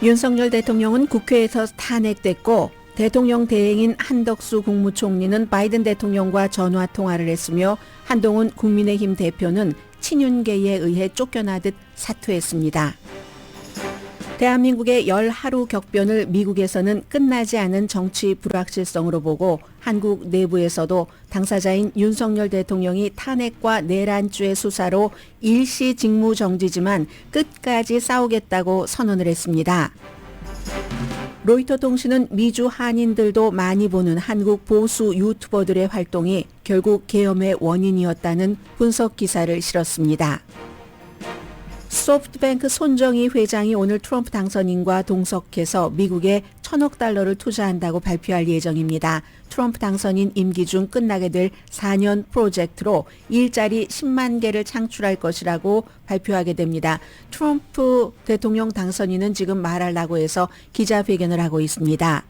윤석열 대통령은 국회에서 탄핵됐고 대통령 대행인 한덕수 국무총리는 바이든 대통령과 전화 통화를 했으며 한동훈 국민의힘 대표는 친윤계에 의해 쫓겨나듯 사퇴했습니다. 대한민국의 열 하루 격변을 미국에서는 끝나지 않은 정치 불확실성으로 보고 한국 내부에서도 당사자인 윤석열 대통령이 탄핵과 내란죄 수사로 일시 직무 정지지만 끝까지 싸우겠다고 선언을 했습니다. 로이터 통신은 미주 한인들도 많이 보는 한국 보수 유튜버들의 활동이 결국 계엄의 원인이었다는 분석 기사를 실었습니다. 소프트뱅크 손정희 회장이 오늘 트럼프 당선인과 동석해서 미국에 1,000억 달러를 투자한다고 발표할 예정입니다. 트럼프 당선인 임기 중 끝나게 될 4년 프로젝트로 일자리 10만 개를 창출할 것이라고 발표하게 됩니다. 트럼프 대통령 당선인은 지금 말하려고 해서 기자회견을 하고 있습니다.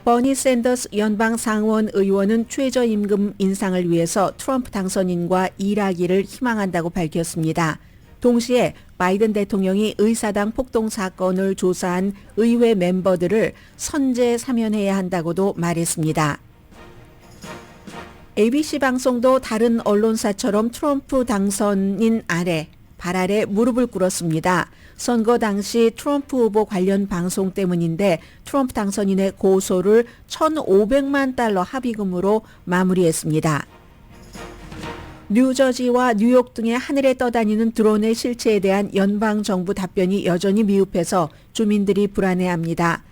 버니 샌더스 연방 상원 의원은 최저임금 인상을 위해서 트럼프 당선인과 일하기를 희망한다고 밝혔습니다. 동시에 바이든 대통령이 의사당 폭동 사건을 조사한 의회 멤버들을 선제 사면해야 한다고도 말했습니다. ABC 방송도 다른 언론사처럼 트럼프 당선인 발 아래 무릎을 꿇었습니다. 선거 당시 트럼프 후보 관련 방송 때문인데 트럼프 당선인의 고소를 1,500만 달러 합의금으로 마무리했습니다. 뉴저지와 뉴욕 등의 하늘에 떠다니는 드론의 실체에 대한 연방정부 답변이 여전히 미흡해서 주민들이 불안해합니다.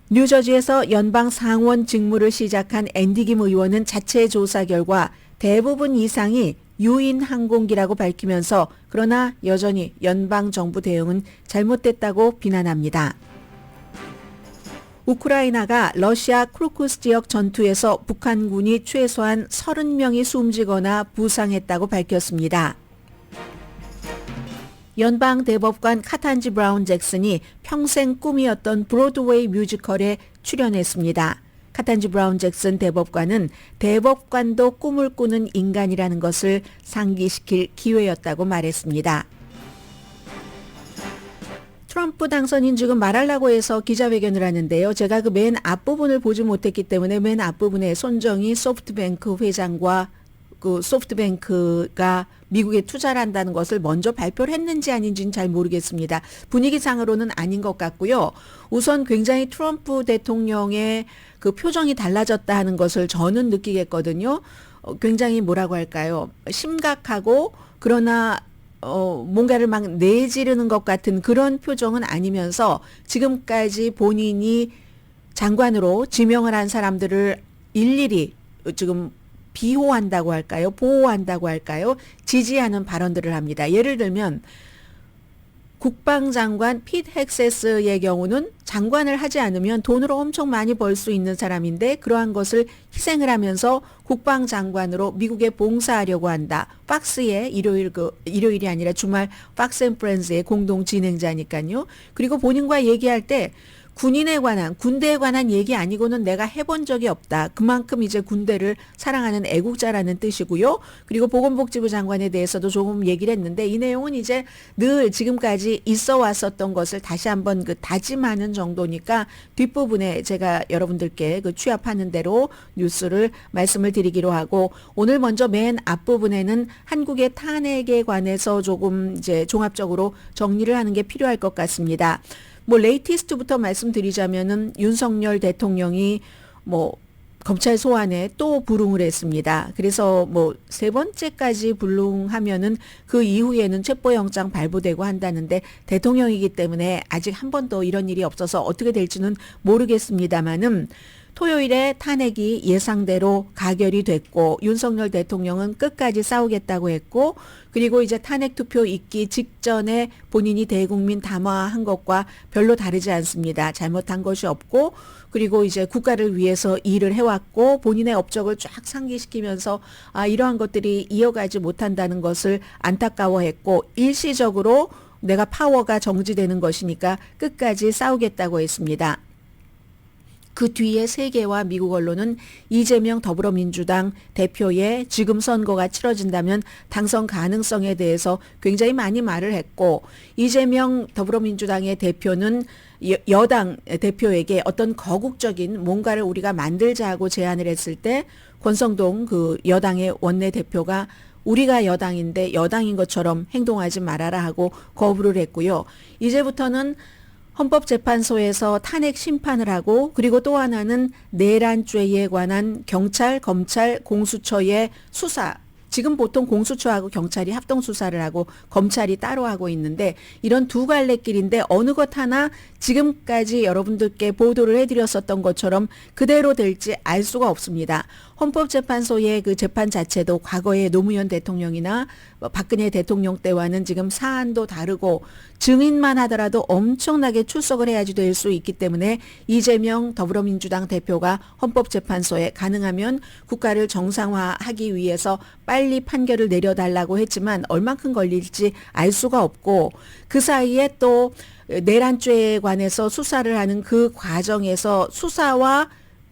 뉴저지에서 연방 상원 직무를 시작한 앤디 김 의원은 자체 조사 결과 대부분 이상이 유인 항공기라고 밝히면서 그러나 여전히 연방정부 대응은 잘못됐다고 비난합니다. 우크라이나가 러시아 크루쿠스 지역 전투에서 북한군이 최소한 30명이 숨지거나 부상했다고 밝혔습니다. 연방 대법관 카탄지 브라운 잭슨이 평생 꿈이었던 브로드웨이 뮤지컬에 출연했습니다. 카탄지 브라운 잭슨 대법관은 대법관도 꿈을 꾸는 인간이라는 것을 상기시킬 기회였다고 말했습니다. 트럼프 당선인 지금 말하려고 해서 기자회견을 하는데요. 제가 그 맨 앞부분을 보지 못했기 때문에 맨 앞부분에 손정희 소프트뱅크 회장과 그 소프트뱅크가 미국에 투자를 한다는 것을 먼저 발표를 했는지 아닌지는 잘 모르겠습니다. 분위기상으로는 아닌 것 같고요. 우선 굉장히 트럼프 대통령의 그 표정이 달라졌다 하는 것을 저는 느끼겠거든요. 굉장히 뭐라고 할까요? 심각하고 그러나 뭔가를 막 내지르는 것 같은 그런 표정은 아니면서 지금까지 본인이 장관으로 지명을 한 사람들을 일일이 지금 비호한다고 할까요? 보호한다고 할까요? 지지하는 발언들을 합니다. 예를 들면 국방장관 핏 헥세스의 경우는 장관을 하지 않으면 돈으로 엄청 많이 벌 수 있는 사람인데 그러한 것을 희생을 하면서 국방장관으로 미국에 봉사하려고 한다. 팍스의 일요일이 아니라 주말 팍스 앤 프렌즈의 공동 진행자니까요. 그리고 본인과 얘기할 때 군대에 관한 얘기 아니고는 내가 해본 적이 없다. 그만큼 이제 군대를 사랑하는 애국자라는 뜻이고요. 그리고 보건복지부 장관에 대해서도 조금 얘기를 했는데 이 내용은 이제 늘 지금까지 있어 왔었던 것을 다시 한번 그 다짐하는 정도니까 뒷부분에 제가 여러분들께 그 취합하는 대로 뉴스를 말씀을 드리기로 하고 오늘 먼저 맨 앞부분에는 한국의 탄핵에 관해서 조금 이제 종합적으로 정리를 하는 게 필요할 것 같습니다. 레이티스트부터 말씀드리자면은 윤석열 대통령이 검찰 소환에 또 불응을 했습니다. 그래서 세 번째까지 불응하면은 그 이후에는 체포영장 발부되고 한다는데 대통령이기 때문에 아직 한 번도 이런 일이 없어서 어떻게 될지는 모르겠습니다만은 토요일에 탄핵이 예상대로 가결이 됐고 윤석열 대통령은 끝까지 싸우겠다고 했고 그리고 이제 탄핵 투표 있기 직전에 본인이 대국민 담화한 것과 별로 다르지 않습니다. 잘못한 것이 없고 그리고 이제 국가를 위해서 일을 해왔고 본인의 업적을 쫙 상기시키면서 이러한 것들이 이어가지 못한다는 것을 안타까워했고 일시적으로 내가 파워가 정지되는 것이니까 끝까지 싸우겠다고 했습니다. 그 뒤에 세계와 미국 언론은 이재명 더불어민주당 대표의 지금 선거가 치러진다면 당선 가능성에 대해서 굉장히 많이 말을 했고, 이재명 더불어민주당의 대표는 여당 대표에게 어떤 거국적인 뭔가를 우리가 만들자 하고 제안을 했을 때 권성동 그 여당의 원내대표가 우리가 여당인데 여당인 것처럼 행동하지 말아라 하고 거부를 했고요. 이제부터는 헌법재판소에서 탄핵 심판을 하고, 그리고 또 하나는 내란죄에 관한 경찰, 검찰, 공수처의 수사, 지금 보통 공수처하고 경찰이 합동수사를 하고 검찰이 따로 하고 있는데 이런 두 갈래길인데 어느 것 하나 지금까지 여러분들께 보도를 해드렸었던 것처럼 그대로 될지 알 수가 없습니다. 헌법재판소의 그 재판 자체도 과거의 노무현 대통령이나 박근혜 대통령 때와는 지금 사안도 다르고 증인만 하더라도 엄청나게 출석을 해야지 될 수 있기 때문에 이재명 더불어민주당 대표가 헌법재판소에 가능하면 국가를 정상화하기 위해서 빨리 판결을 내려달라고 했지만 얼만큼 걸릴지 알 수가 없고, 그 사이에 또 내란죄에 관해서 수사를 하는 그 과정에서 수사와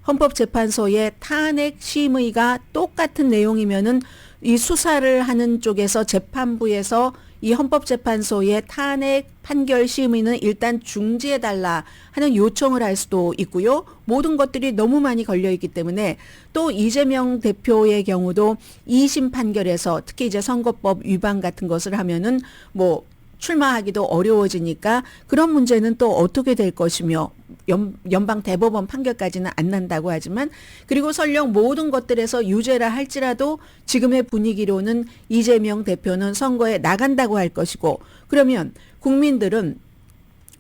헌법재판소의 탄핵 심의가 똑같은 내용이면은 이 수사를 하는 쪽에서 재판부에서 이 헌법재판소의 탄핵 판결 심의는 일단 중지해달라 하는 요청을 할 수도 있고요. 모든 것들이 너무 많이 걸려있기 때문에 또 이재명 대표의 경우도 2심 판결에서 특히 이제 선거법 위반 같은 것을 하면은 뭐 출마하기도 어려워지니까 그런 문제는 또 어떻게 될 것이며 연방 대법원 판결까지는 안 난다고 하지만, 그리고 설령 모든 것들에서 유죄라 할지라도 지금의 분위기로는 이재명 대표는 선거에 나간다고 할 것이고, 그러면 국민들은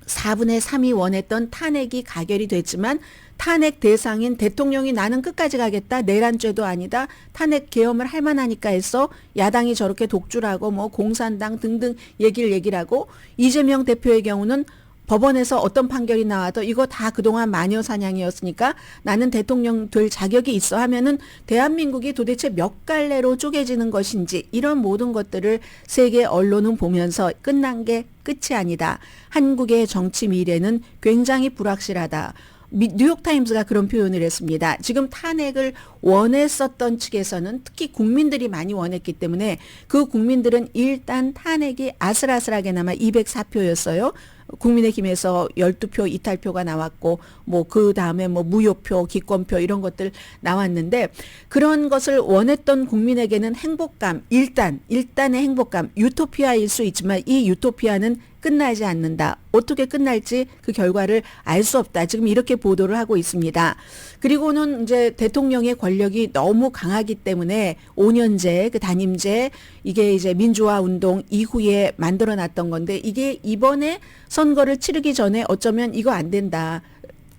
4분의 3이 원했던 탄핵이 가결이 됐지만 탄핵 대상인 대통령이 나는 끝까지 가겠다, 내란죄도 아니다, 탄핵 계엄을 할 만하니까 해서 야당이 저렇게 독주라고 뭐 공산당 등등 얘기를 하고, 이재명 대표의 경우는 법원에서 어떤 판결이 나와도 이거 다 그동안 마녀 사냥이었으니까 나는 대통령 될 자격이 있어 하면은 대한민국이 도대체 몇 갈래로 쪼개지는 것인지, 이런 모든 것들을 세계 언론은 보면서 끝난 게 끝이 아니다. 한국의 정치 미래는 굉장히 불확실하다. 뉴욕타임스가 그런 표현을 했습니다. 지금 탄핵을 원했었던 측에서는 특히 국민들이 많이 원했기 때문에 그 국민들은 일단 탄핵이 아슬아슬하게나마 204표였어요. 국민의힘에서 12표 이탈표가 나왔고 뭐 그 다음에 뭐 무효표, 기권표 이런 것들 나왔는데, 그런 것을 원했던 국민에게는 행복감, 일단의 행복감, 유토피아일 수 있지만 이 유토피아는 끝나지 않는다. 어떻게 끝날지 그 결과를 알 수 없다. 지금 이렇게 보도를 하고 있습니다. 그리고는 이제 대통령의 권력이 너무 강하기 때문에 5년제 그 단임제, 이게 이제 민주화 운동 이후에 만들어놨던 건데 이게 이번에 선거를 치르기 전에 어쩌면 이거 안 된다.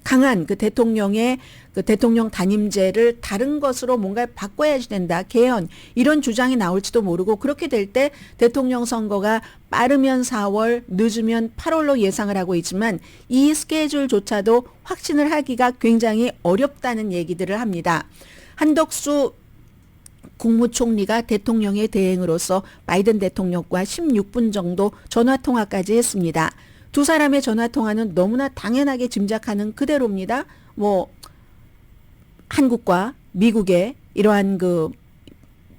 강한 그 대통령의 그 대통령 단임제를 다른 것으로 뭔가 바꿔야지 된다. 개헌 이런 주장이 나올지도 모르고, 그렇게 될 때 대통령 선거가 빠르면 4월, 늦으면 8월로 예상을 하고 있지만 이 스케줄조차도 확신을 하기가 굉장히 어렵다는 얘기들을 합니다. 한덕수 국무총리가 대통령의 대행으로서 바이든 대통령과 16분 정도 전화통화까지 했습니다. 두 사람의 전화통화는 너무나 당연하게 짐작하는 그대로입니다. 뭐 한국과 미국의 이러한 그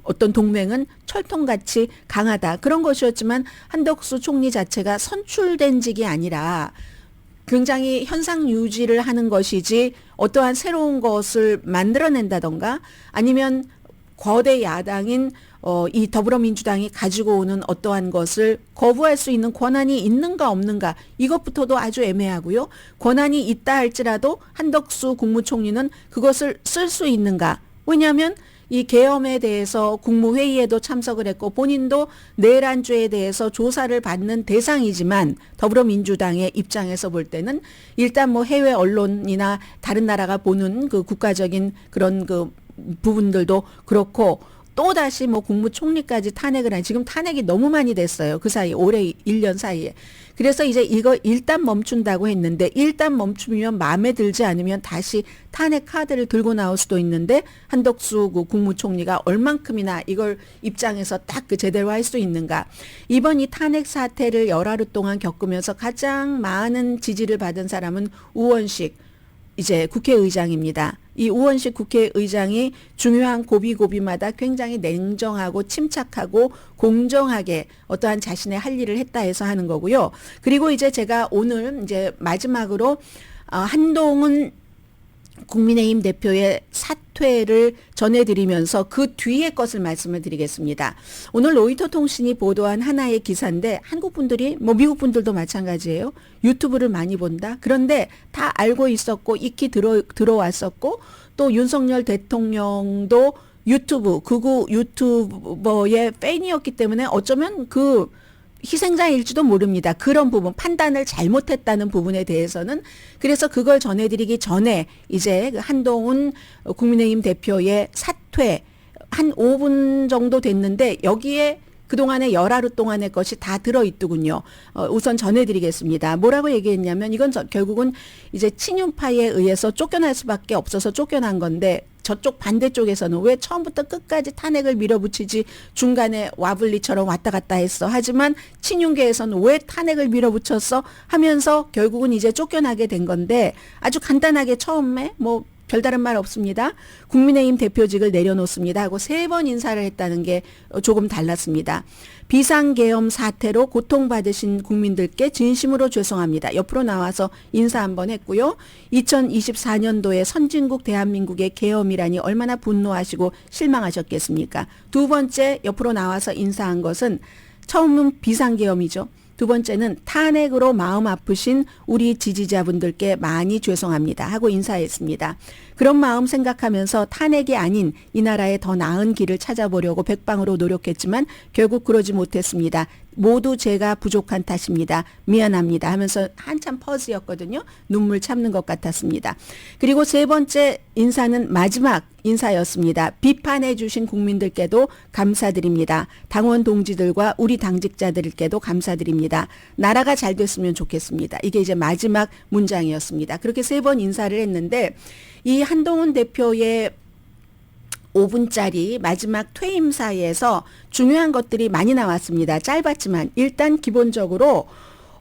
어떤 동맹은 철통같이 강하다, 그런 것이었지만 한덕수 총리 자체가 선출된 직이 아니라 굉장히 현상 유지를 하는 것이지 어떠한 새로운 것을 만들어낸다던가 아니면 거대 야당인 이 더불어민주당이 가지고 오는 어떠한 것을 거부할 수 있는 권한이 있는가 없는가, 이것부터도 아주 애매하고요. 권한이 있다 할지라도 한덕수 국무총리는 그것을 쓸 수 있는가. 왜냐하면 이 계엄에 대해서 국무회의에도 참석을 했고 본인도 내란죄에 대해서 조사를 받는 대상이지만 더불어민주당의 입장에서 볼 때는 일단 뭐 해외 언론이나 다른 나라가 보는 그 국가적인 그런 그 부분들도 그렇고, 또다시 뭐 국무총리까지 탄핵을 한, 지금 탄핵이 너무 많이 됐어요. 그 사이 올해 1년 사이에. 그래서 이제 이거 일단 멈춘다고 했는데, 일단 멈추면 마음에 들지 않으면 다시 탄핵 카드를 들고 나올 수도 있는데 한덕수 그 국무총리가 얼만큼이나 이걸 입장에서 딱 그 제대로 할 수 있는가. 이번 이 탄핵 사태를 열하루 동안 겪으면서 가장 많은 지지를 받은 사람은 우원식 이제 국회의장입니다. 이 우원식 국회의장이 중요한 고비고비마다 굉장히 냉정하고 침착하고 공정하게 어떠한 자신의 할 일을 했다 해서 하는 거고요. 그리고 이제 제가 오늘 이제 마지막으로 한동훈 국민의힘 대표의 사퇴를 전해드리면서 그 뒤의 것을 말씀을 드리겠습니다. 오늘 로이터 통신이 보도한 하나의 기사인데 한국 분들이 뭐 미국 분들도 마찬가지예요. 유튜브를 많이 본다. 그런데 다 알고 있었고 익히 들어왔었고 또 윤석열 대통령도 극우 유튜버의 팬이었기 때문에 어쩌면 그 희생자일지도 모릅니다. 그런 부분, 판단을 잘못했다는 부분에 대해서는 그래서 그걸 전해드리기 전에 이제 한동훈 국민의힘 대표의 사퇴 한 5분 정도 됐는데 여기에 그동안의 열하루 동안의 것이 다 들어있더군요. 우선 전해드리겠습니다. 뭐라고 얘기했냐면 이건 결국은 이제 친윤파에 의해서 쫓겨날 수밖에 없어서 쫓겨난 건데 저쪽 반대쪽에서는 왜 처음부터 끝까지 탄핵을 밀어붙이지 중간에 와블리처럼 왔다 갔다 했어. 하지만 친윤계에서는 왜 탄핵을 밀어붙였어 하면서 결국은 이제 쫓겨나게 된 건데 아주 간단하게 처음에 뭐 별다른 말 없습니다. 국민의힘 대표직을 내려놓습니다 하고 3번 인사를 했다는 게 조금 달랐습니다. 비상계엄 사태로 고통받으신 국민들께 진심으로 죄송합니다. 옆으로 나와서 인사 한번 했고요. 2024년도에 선진국 대한민국의 계엄이라니 얼마나 분노하시고 실망하셨겠습니까? 두 번째 옆으로 나와서 인사한 것은 처음은 비상계엄이죠. 두 번째는 탄핵으로 마음 아프신 우리 지지자분들께 많이 죄송합니다 하고 인사했습니다. 그런 마음 생각하면서 탄핵이 아닌 이 나라의 더 나은 길을 찾아보려고 백방으로 노력했지만 결국 그러지 못했습니다. 모두 제가 부족한 탓입니다. 미안합니다 하면서 한참 퍼즈였거든요. 눈물 참는 것 같았습니다. 그리고 3번째 인사는 마지막 인사였습니다. 비판해 주신 국민들께도 감사드립니다. 당원 동지들과 우리 당직자들께도 감사드립니다. 나라가 잘 됐으면 좋겠습니다. 이게 이제 마지막 문장이었습니다. 그렇게 3번 인사를 했는데 이 한동훈 대표의 5분짜리 마지막 퇴임사에서 중요한 것들이 많이 나왔습니다. 짧았지만 일단 기본적으로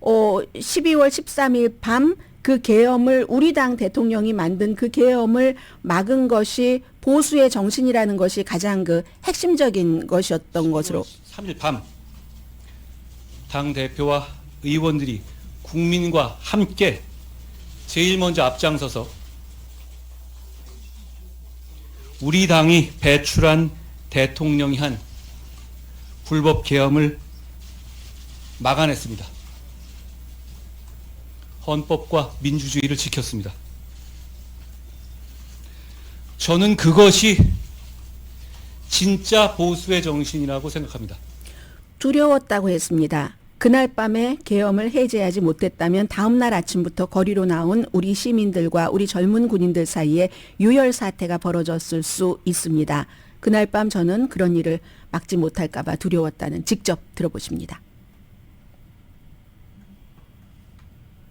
12월 13일 밤 그 계엄을 우리 당 대통령이 만든 그 계엄을 막은 것이 보수의 정신이라는 것이 가장 그 핵심적인 것이었던 것으로 3일 밤 당 대표와 의원들이 국민과 함께 제일 먼저 앞장서서 우리 당이 배출한 대통령이 한 불법 계엄을 막아냈습니다. 헌법과 민주주의를 지켰습니다. 저는 그것이 진짜 보수의 정신이라고 생각합니다. 두려웠다고 했습니다. 그날 밤에 계엄을 해제하지 못했다면 다음 날 아침부터 거리로 나온 우리 시민들과 우리 젊은 군인들 사이에 유혈 사태가 벌어졌을 수 있습니다. 그날 밤 저는 그런 일을 막지 못할까 봐 두려웠다는 직접 들어보십니다.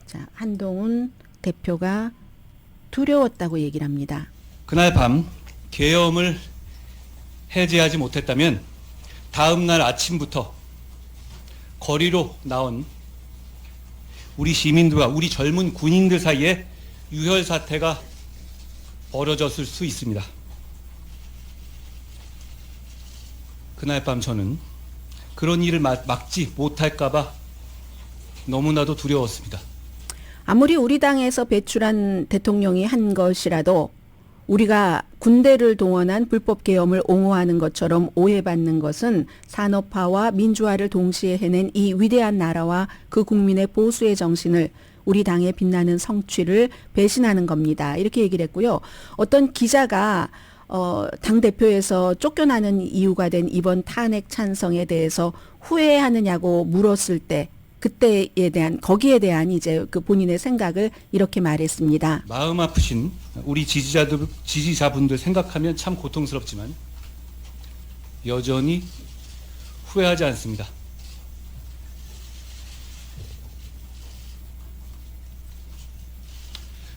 자, 한동훈 대표가 두려웠다고 얘기를 합니다. 그날 밤 계엄을 해제하지 못했다면 다음 날 아침부터 거리로 나온 우리 시민들과 우리 젊은 군인들 사이에 유혈 사태가 벌어졌을 수 있습니다. 그날 밤 저는 그런 일을 막지 못할까 봐 너무나도 두려웠습니다. 아무리 우리 당에서 배출한 대통령이 한 것이라도 우리가 군대를 동원한 불법 계엄을 옹호하는 것처럼 오해받는 것은 산업화와 민주화를 동시에 해낸 이 위대한 나라와 그 국민의 보수의 정신을 우리 당의 빛나는 성취를 배신하는 겁니다. 이렇게 얘기를 했고요. 어떤 기자가 당대표에서 쫓겨나는 이유가 된 이번 탄핵 찬성에 대해서 후회하느냐고 물었을 때 그때에 대한 거기에 대한 이제 그 본인의 생각을 이렇게 말했습니다. 마음 아프신 우리 지지자분들 생각하면 참 고통스럽지만 여전히 후회하지 않습니다.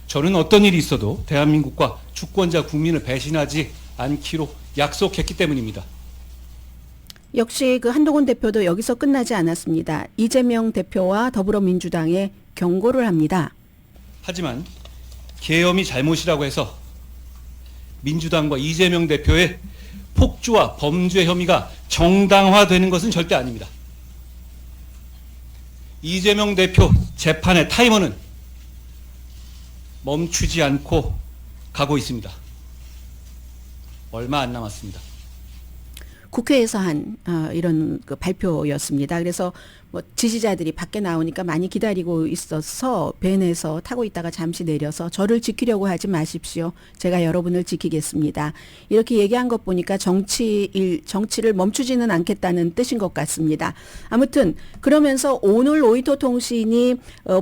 저는 어떤 일이 있어도 대한민국과 주권자 국민을 배신하지 않기로 약속했기 때문입니다. 역시 그 한동훈 대표도 여기서 끝나지 않았습니다. 이재명 대표와 더불어민주당에 경고를 합니다. 하지만 계엄이 잘못이라고 해서 민주당과 이재명 대표의 폭주와 범죄 혐의가 정당화되는 것은 절대 아닙니다. 이재명 대표 재판의 타이머는 멈추지 않고 가고 있습니다. 얼마 안 남았습니다. 국회에서 한 이런 그 발표였습니다. 그래서 뭐 지지자들이 밖에 나오니까 많이 기다리고 있어서 벤에서 타고 있다가 잠시 내려서 저를 지키려고 하지 마십시오. 제가 여러분을 지키겠습니다. 이렇게 얘기한 것 보니까 정치를 멈추지는 않겠다는 뜻인 것 같습니다. 아무튼 그러면서 오늘 로이터 통신이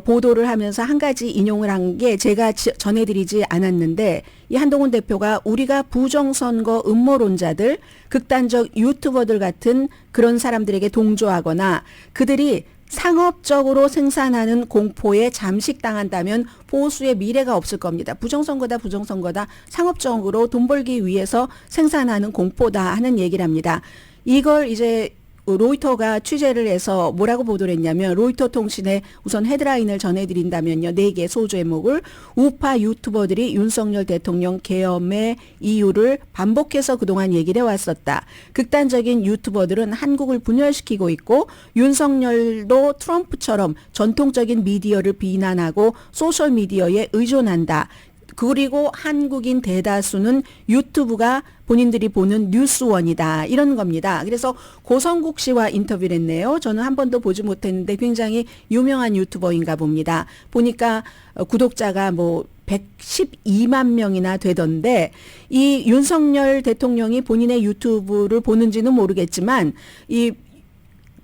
보도를 하면서 한 가지 인용을 한 게 제가 전해드리지 않았는데 이 한동훈 대표가 우리가 부정선거 음모론자들, 극단적 유튜버들 같은 그런 사람들에게 동조하거나 그들이 상업적으로 생산하는 공포에 잠식당한다면 보수의 미래가 없을 겁니다. 부정선거다. 상업적으로 돈 벌기 위해서 생산하는 공포다 하는 얘기를 합니다. 이걸 이제 로이터가 취재를 해서 뭐라고 보도를 했냐면 로이터 통신에 우선 헤드라인을 전해드린다면요. 4개 소제목을 우파 유튜버들이 윤석열 대통령 계엄의 이유를 반복해서 그동안 얘기를 해왔었다. 극단적인 유튜버들은 한국을 분열시키고 있고 윤석열도 트럼프처럼 전통적인 미디어를 비난하고 소셜미디어에 의존한다. 그리고 한국인 대다수는 유튜브가 본인들이 보는 뉴스원이다. 이런 겁니다. 그래서 고성국 씨와 인터뷰를 했네요. 저는 한 번도 보지 못했는데 굉장히 유명한 유튜버인가 봅니다. 보니까 구독자가 뭐 112만 명이나 되던데 이 윤석열 대통령이 본인의 유튜브를 보는지는 모르겠지만 이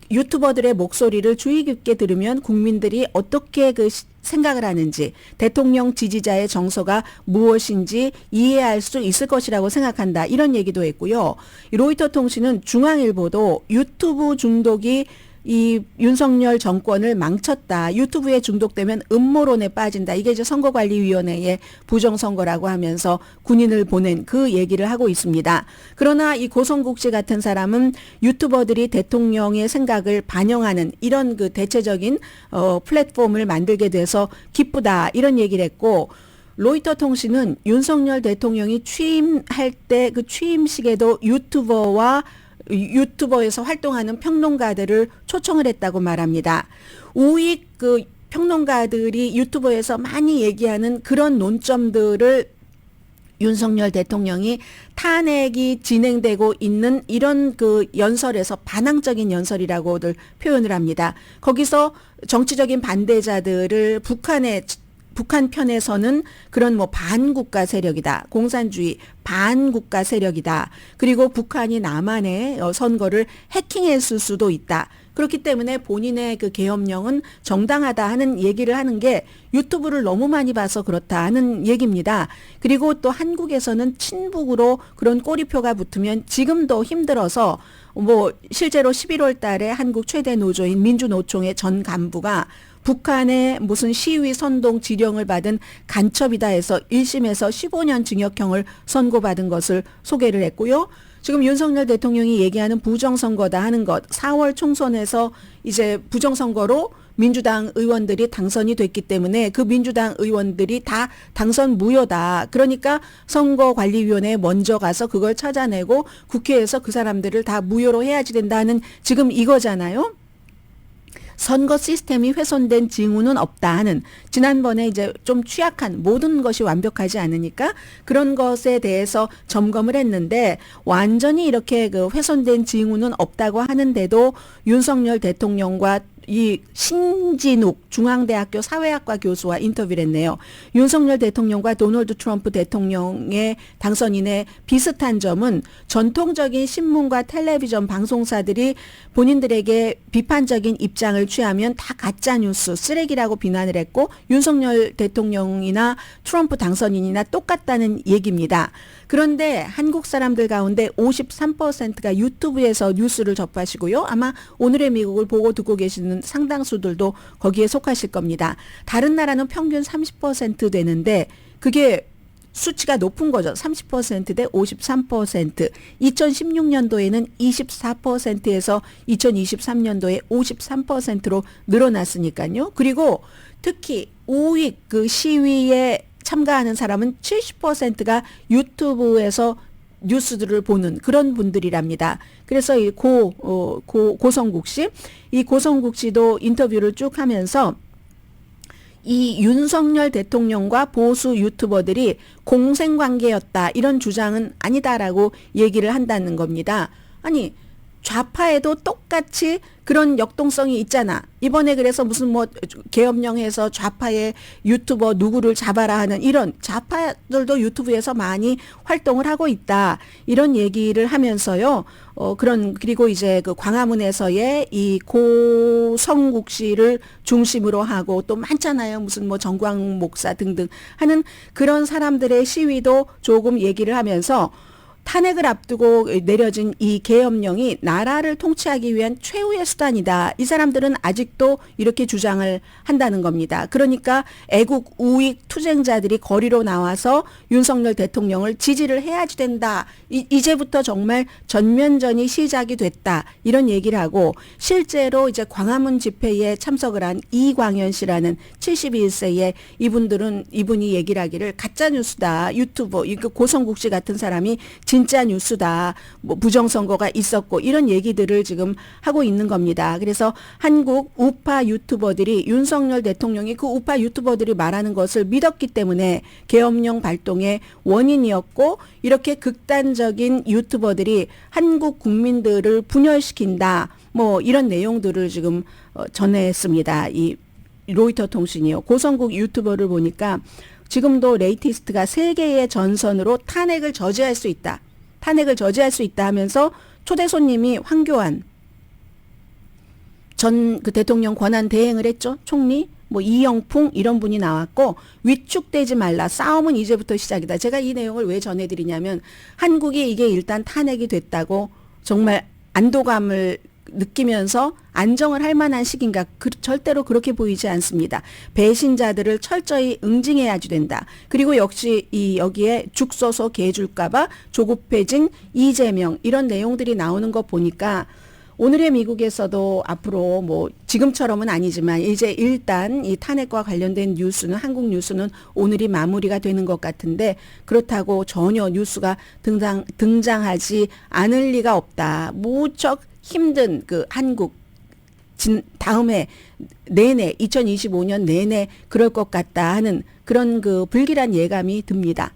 유튜버들의 목소리를 주의 깊게 들으면 국민들이 어떻게 그 생각을 하는지 대통령 지지자의 정서가 무엇인지 이해할 수 있을 것이라고 생각한다. 이런 얘기도 했고요. 로이터 통신은 중앙일보도 유튜브 중독이 이 윤석열 정권을 망쳤다. 유튜브에 중독되면 음모론에 빠진다. 이게 이제 선거관리위원회의 부정선거라고 하면서 군인을 보낸 그 얘기를 하고 있습니다. 그러나 이 고성국 씨 같은 사람은 유튜버들이 대통령의 생각을 반영하는 이런 그 대체적인 플랫폼을 만들게 돼서 기쁘다. 이런 얘기를 했고 로이터 통신은 윤석열 대통령이 취임할 때 그 취임식에도 유튜버에서 활동하는 평론가들을 초청을 했다고 말합니다. 우익 그 평론가들이 유튜버에서 많이 얘기하는 그런 논점들을 윤석열 대통령이 탄핵이 진행되고 있는 이런 그 연설에서 반항적인 연설이라고들 표현을 합니다. 거기서 정치적인 반대자들을 북한 편에서는 그런 뭐 반국가 세력이다. 공산주의 반국가 세력이다. 그리고 북한이 남한의 선거를 해킹했을 수도 있다. 그렇기 때문에 본인의 그 계엄령은 정당하다 하는 얘기를 하는 게 유튜브를 너무 많이 봐서 그렇다 하는 얘기입니다. 그리고 또 한국에서는 친북으로 그런 꼬리표가 붙으면 지금도 힘들어서 뭐 실제로 11월 달에 한국 최대 노조인 민주노총의 전 간부가 북한의 무슨 시위 선동 지령을 받은 간첩이다 해서 1심에서 15년 징역형을 선고받은 것을 소개를 했고요. 지금 윤석열 대통령이 얘기하는 부정선거다 하는 것, 4월 총선에서 이제 부정선거로 민주당 의원들이 당선이 됐기 때문에 그 민주당 의원들이 다 당선 무효다. 그러니까 선거관리위원회에 먼저 가서 그걸 찾아내고 국회에서 그 사람들을 다 무효로 해야지 된다는 지금 이거잖아요. 선거 시스템이 훼손된 징후는 없다 하는 지난번에 이제 좀 취약한 모든 것이 완벽하지 않으니까 그런 것에 대해서 점검을 했는데 완전히 이렇게 그 훼손된 징후는 없다고 하는데도 윤석열 대통령과 이 신진욱 중앙대학교 사회학과 교수와 인터뷰를 했네요. 윤석열 대통령과 도널드 트럼프 대통령의 당선인의 비슷한 점은 전통적인 신문과 텔레비전 방송사들이 본인들에게 비판적인 입장을 취하면 다 가짜뉴스, 쓰레기라고 비난을 했고 윤석열 대통령이나 트럼프 당선인이나 똑같다는 얘기입니다. 그런데 한국 사람들 가운데 53%가 유튜브에서 뉴스를 접하시고요. 아마 오늘의 미국을 보고 듣고 계시는 상당수들도 거기에 속하실 겁니다. 다른 나라는 평균 30% 되는데 그게 수치가 높은 거죠. 30%대 53%. 2016년도에는 24%에서 2023년도에 53%로 늘어났으니까요. 그리고 특히 우익 그 시위에 참가하는 사람은 70%가 유튜브에서 뉴스들을 보는 그런 분들이랍니다. 그래서 이 고성국 씨, 이 고성국 씨도 인터뷰를 쭉 하면서 이 윤석열 대통령과 보수 유튜버들이 공생관계였다 이런 주장은 아니다라고 얘기를 한다는 겁니다. 아니 좌파에도 똑같이 그런 역동성이 있잖아. 이번에 그래서 무슨 뭐 계엄령해서 좌파의 유튜버 누구를 잡아라 하는 이런 좌파들도 유튜브에서 많이 활동을 하고 있다. 이런 얘기를 하면서요. 그리고 이제 그 광화문에서의 이 고성국 씨를 중심으로 하고 또 많잖아요. 무슨 뭐 정광 목사 등등 하는 그런 사람들의 시위도 조금 얘기를 하면서 탄핵을 앞두고 내려진 이 계엄령이 나라를 통치하기 위한 최후의 수단이다. 이 사람들은 아직도 이렇게 주장을 한다는 겁니다. 그러니까 애국 우익 투쟁자들이 거리로 나와서 윤석열 대통령을 지지를 해야지 된다. 이제부터 정말 전면전이 시작이 됐다. 이런 얘기를 하고 실제로 이제 광화문 집회에 참석을 한 이광현 씨라는 71세의 이분이 얘기를 하기를 가짜 뉴스다. 유튜버 고성국 씨 같은 사람이 진짜 뉴스다. 뭐 부정선거가 있었고 이런 얘기들을 지금 하고 있는 겁니다. 그래서 한국 우파 유튜버들이 윤석열 대통령이 그 우파 유튜버들이 말하는 것을 믿었기 때문에 계엄령 발동의 원인이었고 이렇게 극단적인 유튜버들이 한국 국민들을 분열시킨다. 뭐 이런 내용들을 지금 전했습니다. 이 로이터 통신이요. 고성국 유튜버를 보니까 지금도 레이티스트가 세계의 전선으로 탄핵을 저지할 수 있다. 탄핵을 저지할 수 있다 하면서 초대 손님이 황교안 전 그 대통령 권한 대행을 했죠. 총리 뭐 이영풍 이런 분이 나왔고 위축되지 말라. 싸움은 이제부터 시작이다. 제가 이 내용을 왜 전해드리냐면 한국이 이게 일단 탄핵이 됐다고 정말 안도감을 느끼면서 안정을 할 만한 시기인가? 절대로 그렇게 보이지 않습니다. 배신자들을 철저히 응징해야지 된다. 그리고 역시 여기에 죽 써서 개 줄까봐 조급해진 이재명 이런 내용들이 나오는 거 보니까 오늘의 미국에서도 앞으로 뭐 지금처럼은 아니지만 이제 일단 이 탄핵과 관련된 뉴스는 한국 뉴스는 오늘이 마무리가 되는 것 같은데 그렇다고 전혀 뉴스가 등장하지 않을 리가 없다. 무척 힘든 그 한국 다음에 내내 2025년 내내 그럴 것 같다 하는 그런 그 불길한 예감이 듭니다.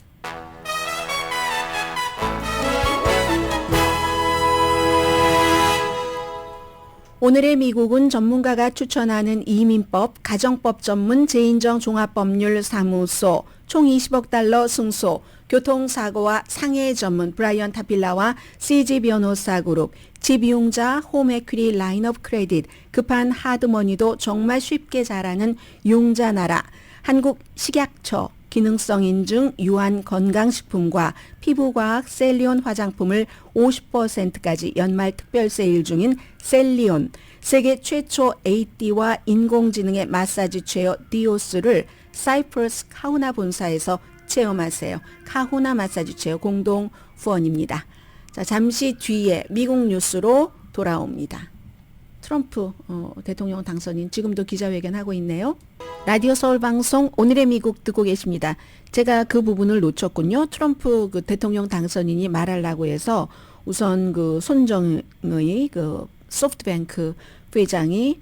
오늘의 미국은 전문가가 추천하는 이민법, 가정법 전문 재인정 종합법률사무소, 총 20억 달러 승소, 교통사고와 상해 전문 브라이언 타필라와 CG 변호사 그룹, 집이용자 홈에퀴리 라인업 크레딧, 급한 하드머니도 정말 쉽게 잘하는 융자나라, 한국식약처, 기능성 인증 유한 건강식품과 피부과학 셀리온 화장품을 50%까지 연말 특별 세일 중인 셀리온, 세계 최초 AD와 인공지능의 마사지 체어 디오스를 사이프러스 카후나 본사에서 체험하세요. 카후나 마사지 체어 공동 후원입니다. 자, 잠시 뒤에 미국 뉴스로 돌아옵니다. 트럼프 대통령 당선인 지금도 기자회견하고 있네요. 라디오 서울 방송 오늘의 미국 듣고 계십니다. 제가 그 부분을 놓쳤군요. 트럼프 그 대통령 당선인이 말하려고 해서 우선 그 손정의 그 소프트뱅크 회장이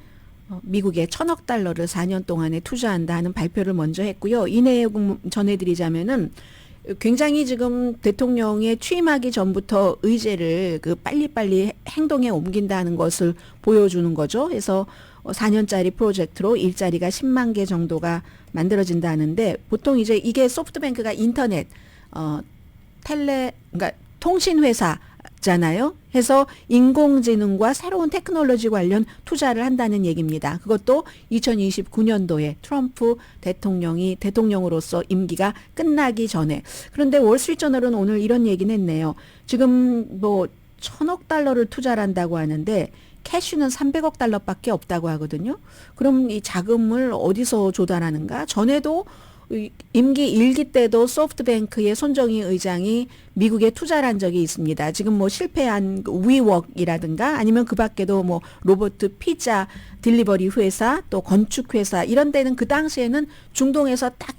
미국에 1,000억 달러를 4년 동안에 투자한다 하는 발표를 먼저 했고요. 이 내용 전해드리자면은 굉장히 지금 대통령에 취임하기 전부터 의제를 그 빨리빨리 행동에 옮긴다는 것을 보여주는 거죠. 그래서 4년짜리 프로젝트로 일자리가 10만 개 정도가 만들어진다는데 보통 이제 이게 소프트뱅크가 인터넷, 그러니까 통신회사잖아요. 해서 인공지능과 새로운 테크놀로지 관련 투자를 한다는 얘기입니다. 그것도 2029년도에 트럼프 대통령이 대통령으로서 임기가 끝나기 전에. 그런데 월스트리트저널은 오늘 이런 얘기는 했네요. 지금 뭐 1,000억 달러를 투자를 한다고 하는데 캐시는 300억 달러밖에 없다고 하거든요. 그럼 이 자금을 어디서 조달하는가? 전에도 임기 1기 때도 소프트뱅크의 손정희 의장이 미국에 투자를 한 적이 있습니다. 지금 뭐 실패한 위웍이라든가 아니면 그 밖에도 뭐 로버트 피자 딜리버리 회사 또 건축 회사 이런 데는 그 당시에는 중동에서 딱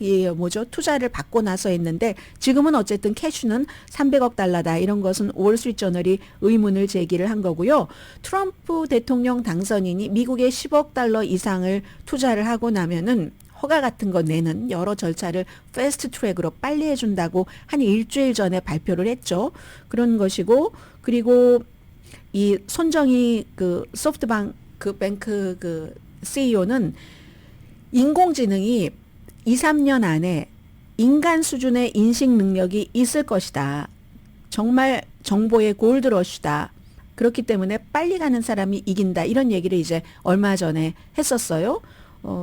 투자를 받고 나서 했는데 지금은 어쨌든 캐슈는 300억 달러다. 이런 것은 월스트리트저널이 의문을 제기를 한 거고요. 트럼프 대통령 당선인이 미국에 10억 달러 이상을 투자를 하고 나면은 허가 같은 거 내는 여러 절차를 패스트 트랙으로 빨리 해준다고 한 일주일 전에 발표를 했죠. 그런 것이고, 그리고 이 손정희 그 소프트뱅크 그 CEO는 인공지능이 2, 3년 안에 인간 수준의 인식 능력이 있을 것이다. 정말 정보의 골드러시다. 그렇기 때문에 빨리 가는 사람이 이긴다. 이런 얘기를 이제 얼마 전에 했었어요.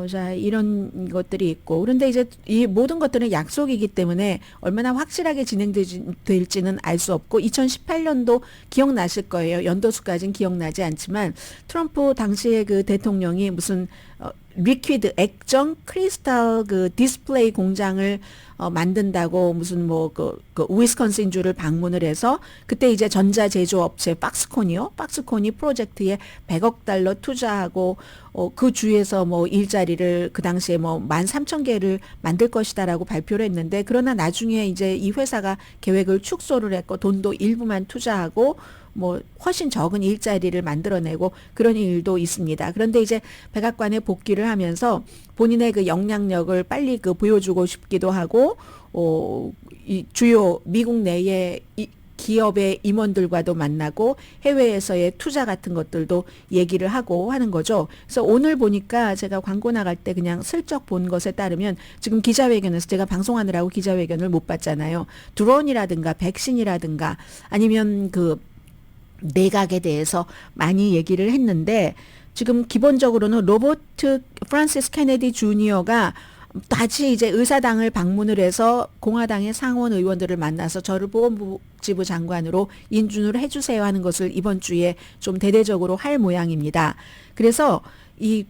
자, 이런 것들이 있고. 그런데 이제 이 모든 것들은 약속이기 때문에 얼마나 확실하게 진행될지는 알 수 없고, 2018년도 기억나실 거예요. 연도수까지는 기억나지 않지만, 트럼프 당시에 그 대통령이 무슨, 리퀴드 액정 크리스탈 그 디스플레이 공장을 만든다고 무슨 그 위스콘신주를 방문을 해서 그때 이제 전자 제조업체 박스콘이 프로젝트에 100억 달러 투자하고 그 주에서 뭐 일자리를 그 당시에 뭐 13,000개를 만들 것이다라고 발표를 했는데, 그러나 나중에 이제 이 회사가 계획을 축소를 했고 돈도 일부만 투자하고 뭐 훨씬 적은 일자리를 만들어내고 그런 일도 있습니다. 그런데 이제 백악관에 복귀를 하면서 본인의 그 영향력을 빨리 그 보여주고 싶기도 하고, 이 주요 미국 내의 기업의 임원들과도 만나고 해외에서의 투자 같은 것들도 얘기를 하고 하는 거죠. 그래서 오늘 보니까 제가 광고 나갈 때 그냥 슬쩍 본 것에 따르면 지금 기자회견에서 제가 방송하느라고 기자회견을 못 봤잖아요. 드론이라든가 백신이라든가 아니면 그 내각에 대해서 많이 얘기를 했는데, 지금 기본적으로는 로버트 프란시스 케네디 주니어가 다시 이제 의사당을 방문을 해서 공화당의 상원 의원들을 만나서 저를 보건복지부 장관으로 인준을 해주세요 하는 것을 이번 주에 좀 대대적으로 할 모양입니다. 그래서 이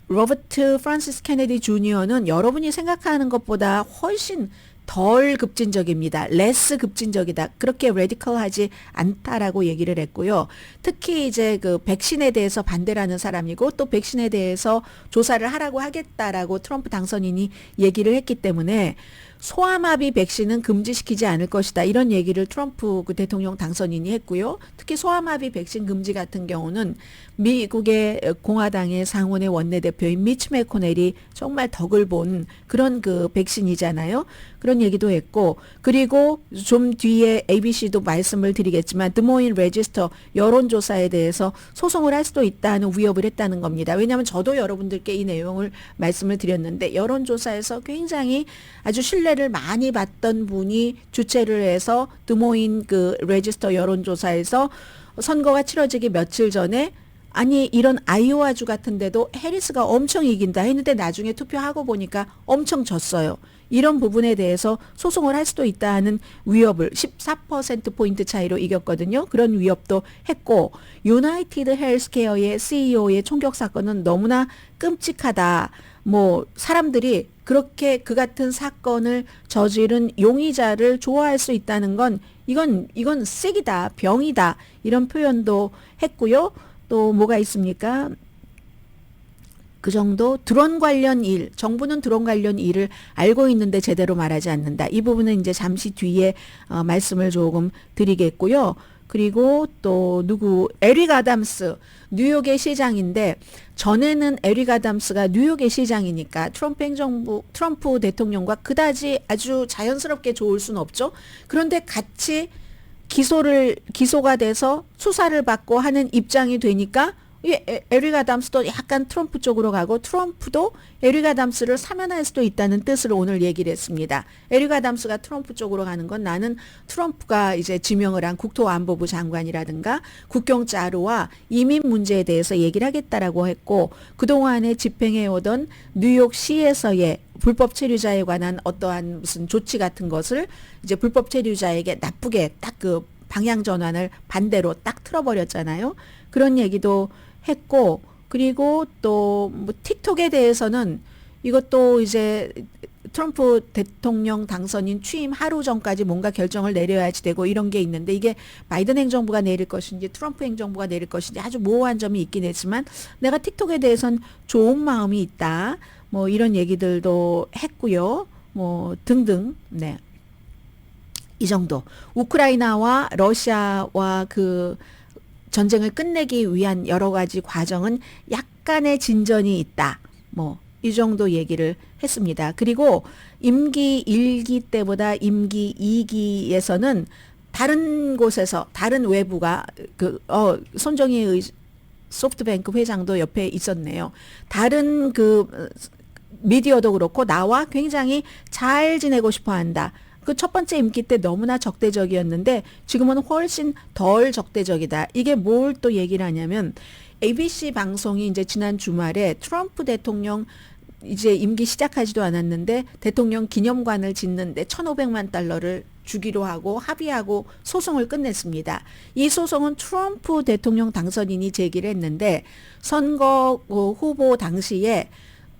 로버트 프란시스 케네디 주니어는 여러분이 생각하는 것보다 훨씬 덜 급진적입니다. 레스 급진적이다. 그렇게 레디컬하지 않다라고 얘기를 했고요. 특히 이제 그 백신에 대해서 반대라는 사람이고 또 백신에 대해서 조사를 하라고 하겠다라고 트럼프 당선인이 얘기를 했기 때문에 소아마비 백신은 금지시키지 않을 것이다. 이런 얘기를 트럼프 그 대통령 당선인이 했고요. 특히 소아마비 백신 금지 같은 경우는 미국의 공화당의 상원의 원내대표인 미치 매코넬이 정말 덕을 본 그런 그 백신이잖아요. 그런 얘기도 했고, 그리고 좀 뒤에 ABC도 말씀을 드리겠지만 드모인 레지스터 여론조사에 대해서 소송을 할 수도 있다는 위협을 했다는 겁니다. 왜냐하면 저도 여러분들께 이 내용을 말씀을 드렸는데, 여론조사에서 굉장히 아주 신뢰를 많이 받던 분이 주최를 해서 드모인 그 레지스터 여론조사에서 선거가 치러지기 며칠 전에 아니 이런 아이오와주 같은 데도 해리스가 엄청 이긴다 했는데 나중에 투표하고 보니까 엄청 졌어요. 이런 부분에 대해서 소송을 할 수도 있다 하는 위협을 14%포인트 차이로 이겼거든요. 그런 위협도 했고, 유나이티드 헬스케어의 CEO의 총격 사건은 너무나 끔찍하다. 뭐 사람들이 그렇게 그 같은 사건을 저지른 용의자를 좋아할 수 있다는 건 이건 쓰기다, 병이다. 이런 표현도 했고요. 또 뭐가 있습니까? 그 정도 드론 관련 일, 정부는 드론 관련 일을 알고 있는데 제대로 말하지 않는다. 이 부분은 이제 잠시 뒤에 말씀을 조금 드리겠고요. 그리고 또 에릭 아담스, 뉴욕의 시장인데, 전에는 에릭 아담스가 뉴욕의 시장이니까 트럼프 대통령과 그다지 아주 자연스럽게 좋을 수는 없죠. 그런데 같이 기소가 돼서 수사를 받고 하는 입장이 되니까 에릭 아담스도 약간 트럼프 쪽으로 가고, 트럼프도 에릭 아담스를 사면할 수도 있다는 뜻으로 오늘 얘기를 했습니다. 에릭 아담스가 트럼프 쪽으로 가는 건, 나는 트럼프가 이제 지명을 한 국토안보부 장관이라든가 국경자료와 이민 문제에 대해서 얘기를 하겠다라고 했고, 그동안에 집행해 오던 뉴욕시에서의 불법 체류자에 관한 어떠한 무슨 조치 같은 것을 이제 불법 체류자에게 나쁘게 딱 그 방향 전환을 반대로 딱 틀어버렸잖아요. 그런 얘기도 했고, 그리고 또 뭐 틱톡에 대해서는 이것도 이제 트럼프 대통령 당선인 취임 하루 전까지 뭔가 결정을 내려야지 되고 이런 게 있는데 이게 바이든 행정부가 내릴 것인지 트럼프 행정부가 내릴 것인지 아주 모호한 점이 있긴 했지만 내가 틱톡에 대해선 좋은 마음이 있다. 뭐 이런 얘기들도 했고요. 뭐 등등. 네. 이 정도. 우크라이나와 러시아와 그 전쟁을 끝내기 위한 여러 가지 과정은 약간의 진전이 있다. 뭐 이 정도 얘기를 했습니다. 그리고 임기 1기 때보다 임기 2기에서는 다른 곳에서 다른 외부가 손정희 소프트뱅크 회장도 옆에 있었네요. 다른 그 미디어도 그렇고 나와 굉장히 잘 지내고 싶어 한다. 그 첫 번째 임기 때 너무나 적대적이었는데 지금은 훨씬 덜 적대적이다. 이게 뭘 또 얘기를 하냐면 ABC 방송이 이제 지난 주말에 트럼프 대통령 이제 임기 시작하지도 않았는데 대통령 기념관을 짓는데 1,500만 달러를 주기로 하고 합의하고 소송을 끝냈습니다. 이 소송은 트럼프 대통령 당선인이 제기를 했는데 선거 후보 당시에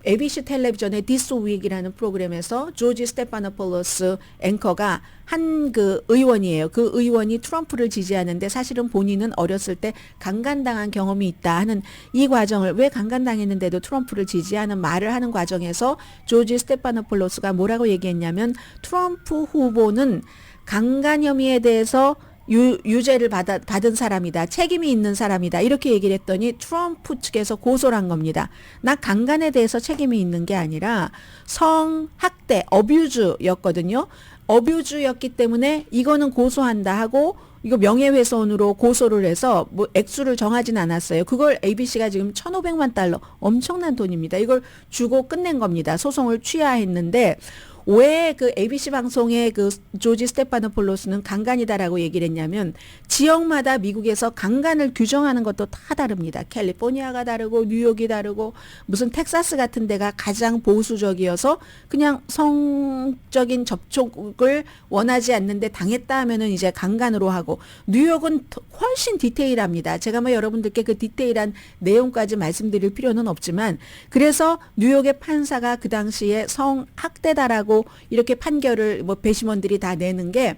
ABC 텔레비전의 This Week이라는 프로그램에서 조지 스테파노폴로스 앵커가 한 그 의원이에요. 그 의원이 트럼프를 지지하는데 사실은 본인은 어렸을 때 강간당한 경험이 있다 하는 이 과정을 왜 강간당했는데도 트럼프를 지지하는 말을 하는 과정에서 조지 스테파노폴로스가 뭐라고 얘기했냐면 트럼프 후보는 강간 혐의에 대해서 유죄를 받은 사람이다. 책임이 있는 사람이다. 이렇게 얘기를 했더니 트럼프 측에서 고소를 한 겁니다. 나 강간에 대해서 책임이 있는 게 아니라 성학대, 어뷰즈였거든요. 어뷰즈였기 때문에 이거는 고소한다 하고 이거 명예훼손으로 고소를 해서 뭐 액수를 정하진 않았어요. 그걸 ABC가 지금 1,500만 달러 엄청난 돈입니다. 이걸 주고 끝낸 겁니다. 소송을 취하했는데 왜 그 ABC 방송의 그 조지 스테파노폴로스는 강간이다라고 얘기를 했냐면 지역마다 미국에서 강간을 규정하는 것도 다 다릅니다. 캘리포니아가 다르고 뉴욕이 다르고 무슨 텍사스 같은 데가 가장 보수적이어서 그냥 성적인 접촉을 원하지 않는데 당했다 하면은 이제 강간으로 하고 뉴욕은 훨씬 디테일합니다. 제가 뭐 여러분들께 그 디테일한 내용까지 말씀드릴 필요는 없지만 그래서 뉴욕의 판사가 그 당시에 성학대다라고 이렇게 판결을 뭐 배심원들이 다 내는 게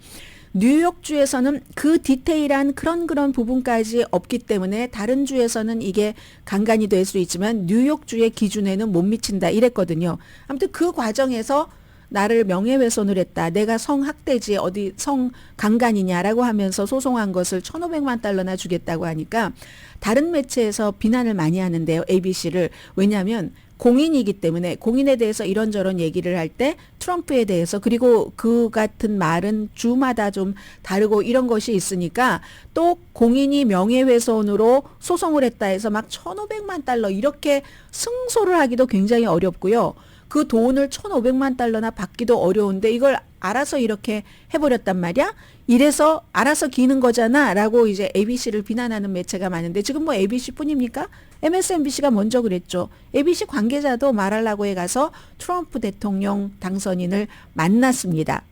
뉴욕주에서는 그 디테일한 그런 부분까지 없기 때문에 다른 주에서는 이게 강간이 될 수 있지만 뉴욕주의 기준에는 못 미친다 이랬거든요. 아무튼 그 과정에서 나를 명예훼손을 했다. 내가 성학대지 어디 성강간이냐라고 하면서 소송한 것을 1,500만 달러나 주겠다고 하니까 다른 매체에서 비난을 많이 하는데요. ABC를. 왜냐하면 공인이기 때문에 공인에 대해서 이런저런 얘기를 할 때 트럼프에 대해서 그리고 그 같은 말은 주마다 좀 다르고 이런 것이 있으니까 또 공인이 명예훼손으로 소송을 했다 해서 막 1,500만 달러 이렇게 승소를 하기도 굉장히 어렵고요. 그 돈을 1,500만 달러나 받기도 어려운데 이걸 알아서 이렇게 해버렸단 말이야. 이래서 알아서 기는 거잖아 라고 이제 ABC를 비난하는 매체가 많은데 지금 뭐 ABC뿐입니까? MSNBC가 먼저 그랬죠. ABC 관계자도 말하려고 해가서 트럼프 대통령 당선인을 만났습니다.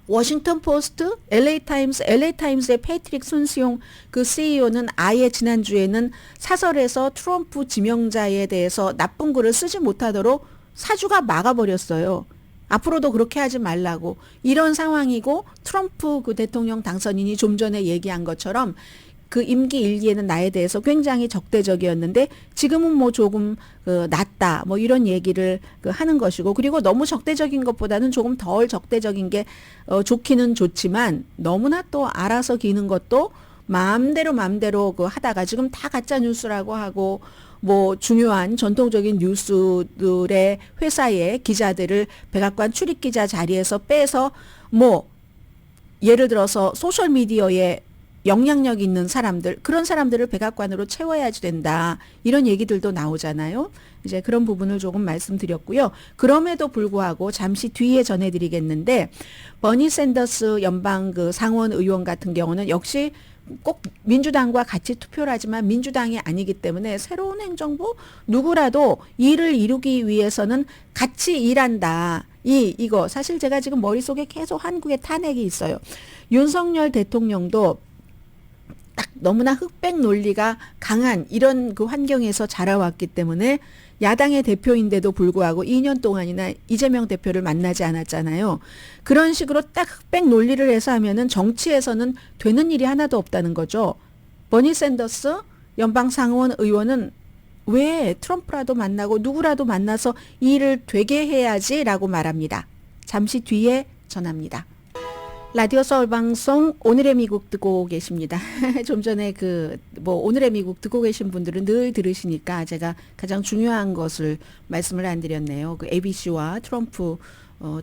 워싱턴 포스트, LA타임스의 패트릭 순시용 그 CEO는 아예 지난주에는 사설에서 트럼프 지명자에 대해서 나쁜 글을 쓰지 못하도록 사주가 막아버렸어요. 앞으로도 그렇게 하지 말라고. 이런 상황이고 트럼프 그 대통령 당선인이 좀 전에 얘기한 것처럼 그 임기 1기에는 나에 대해서 굉장히 적대적이었는데 지금은 뭐 조금 낫다 뭐 이런 얘기를 하는 것이고 그리고 너무 적대적인 것보다는 조금 덜 적대적인 게 좋기는 좋지만 너무나 또 알아서 기는 것도 마음대로 하다가 지금 다 가짜 뉴스라고 하고 뭐 중요한 전통적인 뉴스들의 회사의 기자들을 백악관 출입기자 자리에서 빼서 뭐 예를 들어서 소셜미디어에 영향력 있는 사람들 그런 사람들을 백악관으로 채워야지 된다 이런 얘기들도 나오잖아요. 이제 그런 부분을 조금 말씀드렸고요. 그럼에도 불구하고 잠시 뒤에 전해드리겠는데 버니 샌더스 연방 그 상원 의원 같은 경우는 역시 꼭 민주당과 같이 투표를 하지만 민주당이 아니기 때문에 새로운 행정부 누구라도 일을 이루기 위해서는 같이 일한다. 이거 사실 제가 지금 머릿속에 계속 한국의 탄핵이 있어요. 윤석열 대통령도 딱 너무나 흑백 논리가 강한 이런 그 환경에서 자라왔기 때문에 야당의 대표인데도 불구하고 2년 동안이나 이재명 대표를 만나지 않았잖아요. 그런 식으로 딱 흑백 논리를 해서 하면은 정치에서는 되는 일이 하나도 없다는 거죠. 버니 샌더스 연방 상원 의원은 왜 트럼프라도 만나고 누구라도 만나서 이 일을 되게 해야지라고 말합니다. 잠시 뒤에 전합니다. 라디오 서울 방송 오늘의 미국 듣고 계십니다. 좀 전에 오늘의 미국 듣고 계신 분들은 늘 들으시니까 제가 가장 중요한 것을 말씀을 안 드렸네요. 그 ABC와 트럼프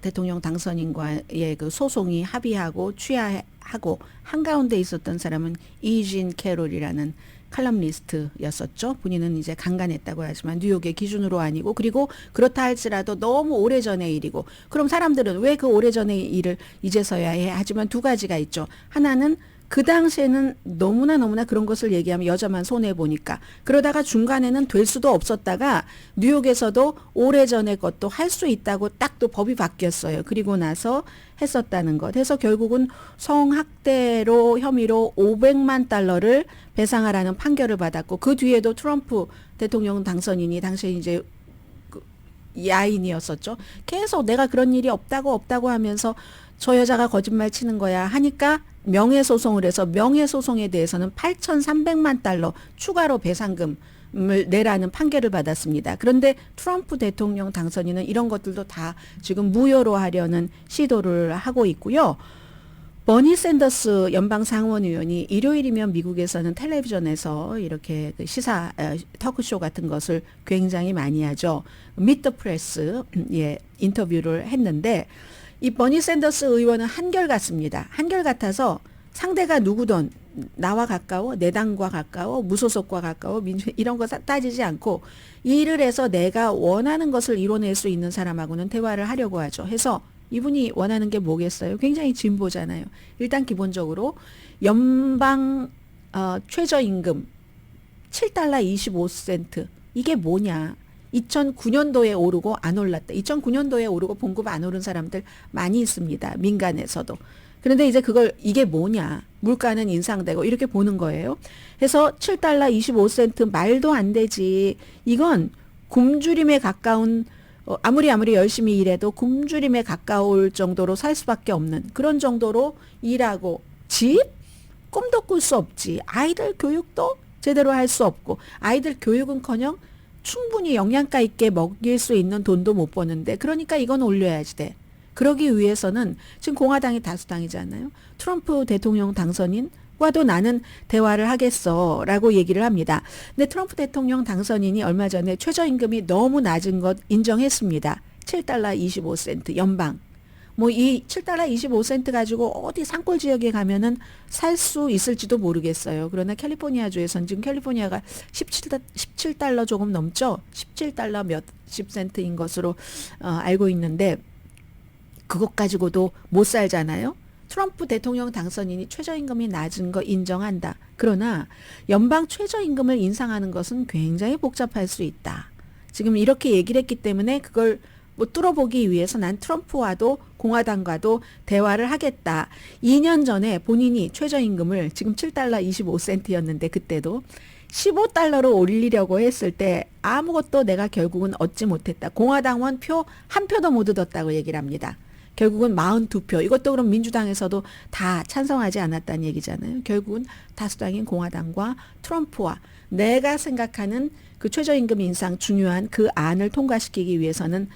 대통령 당선인과의 그 소송이 합의하고 취하하고 한가운데 있었던 사람은 이진 캐롤이라는 칼럼니스트였었죠. 본인은 이제 강간했다고 하지만 뉴욕의 기준으로 아니고, 그리고 그렇다 할지라도 너무 오래전의 일이고, 그럼 사람들은 왜 그 오래전의 일을 이제서야 해? 하지만 두 가지가 있죠. 하나는 그 당시에는 너무나 그런 것을 얘기하면 여자만 손해보니까, 그러다가 중간에는 될 수도 없었다가 뉴욕에서도 오래전의 것도 할 수 있다고 딱 또 법이 바뀌었어요. 그리고 나서 했었다는 것. 해서 결국은 성학대로 혐의로 500만 달러를 배상하라는 판결을 받았고, 그 뒤에도 트럼프 대통령 당선인이 당시에 이제 야인이었었죠. 계속 내가 그런 일이 없다고 하면서 저 여자가 거짓말 치는 거야 하니까 명예소송을 해서 명예소송에 대해서는 8,300만 달러 추가로 배상금을 내라는 판결을 받았습니다. 그런데 트럼프 대통령 당선인은 이런 것들도 다 지금 무효로 하려는 시도를 하고 있고요. 버니 샌더스 연방 상원 의원이 일요일이면 미국에서는 텔레비전에서 이렇게 그 시사 토크쇼 같은 것을 굉장히 많이 하죠. 미트 더 프레스 인터뷰를 했는데, 이 버니 샌더스 의원은 한결같습니다. 한결같아서 상대가 누구든 나와 가까워, 내 당과 가까워, 무소속과 가까워, 이런 거 따지지 않고 이 일을 해서 내가 원하는 것을 이뤄낼 수 있는 사람하고는 대화를 하려고 하죠. 해서 이분이 원하는 게 뭐겠어요? 굉장히 진보잖아요. 일단 기본적으로 연방 최저임금 7달러 25센트 이게 뭐냐? 2009년도에 오르고 안 올랐다. 2009년도에 오르고 봉급 안 오른 사람들 많이 있습니다. 민간에서도. 그런데 이제 이게 뭐냐? 물가는 인상되고 이렇게 보는 거예요. 해서 7달러 25센트 말도 안 되지. 이건 굶주림에 가까운, 아무리 열심히 일해도 굶주림에 가까울 정도로 살 수밖에 없는 그런 정도로 일하고, 집? 꿈도 꿀 수 없지. 아이들 교육도 제대로 할 수 없고, 아이들 교육은커녕 충분히 영양가 있게 먹일 수 있는 돈도 못 버는데, 그러니까 이건 올려야지 돼. 그러기 위해서는 지금 공화당이 다수당이잖아요. 트럼프 대통령 당선인과도 나는 대화를 하겠어 라고 얘기를 합니다. 근데 트럼프 대통령 당선인이 얼마 전에 최저임금이 너무 낮은 것 인정했습니다. 7달러 25센트 연방. 이 7달러 25센트 가지고 어디 산골 지역에 가면은 살 수 있을지도 모르겠어요. 그러나 캘리포니아주에선 지금 캘리포니아가 17달러 조금 넘죠. 17달러 몇십 센트인 것으로 알고 있는데, 그것 가지고도 못 살잖아요. 트럼프 대통령 당선인이 최저임금이 낮은 거 인정한다. 그러나 연방 최저임금을 인상하는 것은 굉장히 복잡할 수 있다. 지금 이렇게 얘기를 했기 때문에 그걸 뚫어보기 위해서 난 트럼프와도 공화당과도 대화를 하겠다. 2년 전에 본인이 최저임금을 지금 7달러 25센트였는데 그때도 15달러로 올리려고 했을 때 아무것도 내가 결국은 얻지 못했다. 공화당원 한 표도 못 얻었다고 얘기를 합니다. 결국은 42표. 이것도 그럼 민주당에서도 다 찬성하지 않았다는 얘기잖아요. 결국은 다수당인 공화당과 트럼프와 내가 생각하는 그 최저임금 인상 중요한 그 안을 통과시키기 위해서는